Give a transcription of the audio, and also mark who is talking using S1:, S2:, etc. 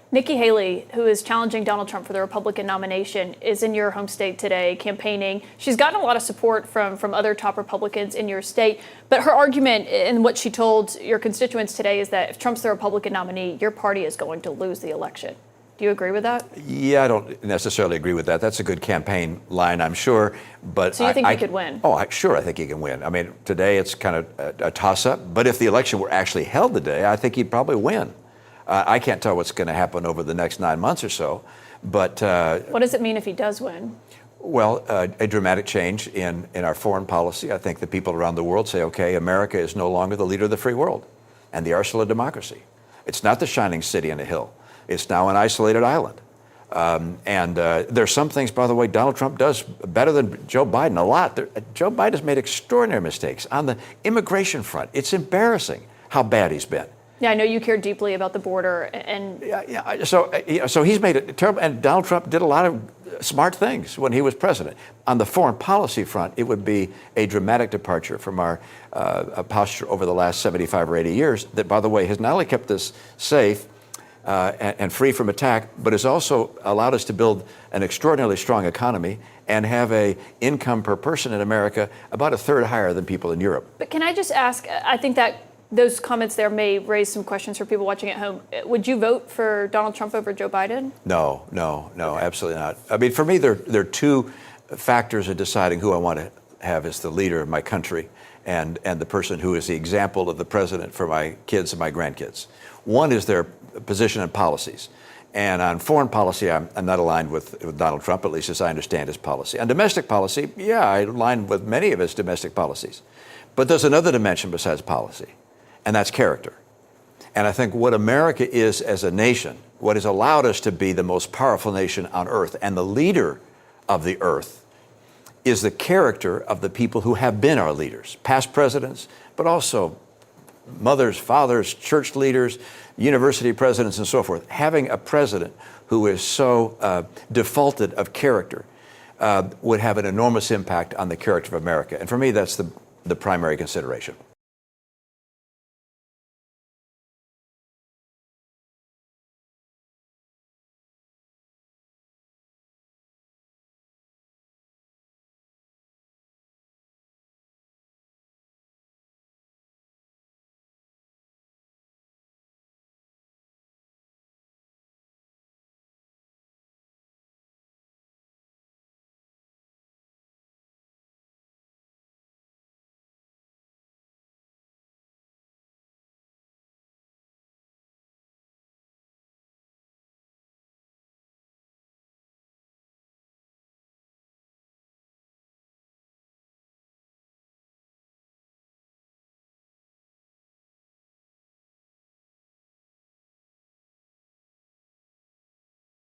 S1: Nikki Haley, who is challenging Donald Trump for the Republican nomination, is in your home state today campaigning. She's gotten a lot of support from other top Republicans in your state, but her argument and what she told your constituents today is that if Trump's the Republican nominee, your party is going to lose the election. Do you agree with that?
S2: Yeah, I don't necessarily agree with that. That's a good campaign line, I'm sure. But
S1: so you think he could win?
S2: Oh, sure, I think he can win. I mean, today it's kind of a toss-up. But if the election were actually held today, I think he'd probably win. I can't tell what's going to happen over the next 9 months or so. But
S1: what does it mean if he does win?
S2: Well, a dramatic change in our foreign policy. I think the people around the world say, okay, America is no longer the leader of the free world and the arsenal of democracy. It's not the shining city on a hill. It's now an isolated island. There's some things, by the way, Donald Trump does better than Joe Biden, a lot. Joe Biden has made extraordinary mistakes. On the immigration front, it's embarrassing how bad he's been.
S1: Yeah, I know you care deeply about the border, and
S2: so he's made it terrible. And Donald Trump did a lot of smart things when he was president. On the foreign policy front, it would be a dramatic departure from our posture over the last 75 or 80 years. That, by the way, has not only kept us safe and free from attack, but has also allowed us to build an extraordinarily strong economy and have a income per person in America about a third higher than people in Europe.
S1: But can I just ask? I think that those comments there may raise some questions for people watching at home. Would you vote for Donald Trump over Joe Biden?
S2: No, okay. Absolutely not. I mean, for me, there are two factors in deciding who I want to have as the leader of my country and the person who is the example of the president for my kids and my grandkids. One is their position and policies. And on foreign policy, I'm not aligned with Donald Trump, at least as I understand his policy. On domestic policy, yeah, I align with many of his domestic policies. But there's another dimension besides policy. And that's character. And I think what America is as a nation, what has allowed us to be the most powerful nation on earth and the leader of the earth, is the character of the people who have been our leaders, past presidents, but also mothers, fathers, church leaders, university presidents, and so forth. Having a president who is so defaulted of character would have an enormous impact on the character of America. And for me, that's the primary consideration.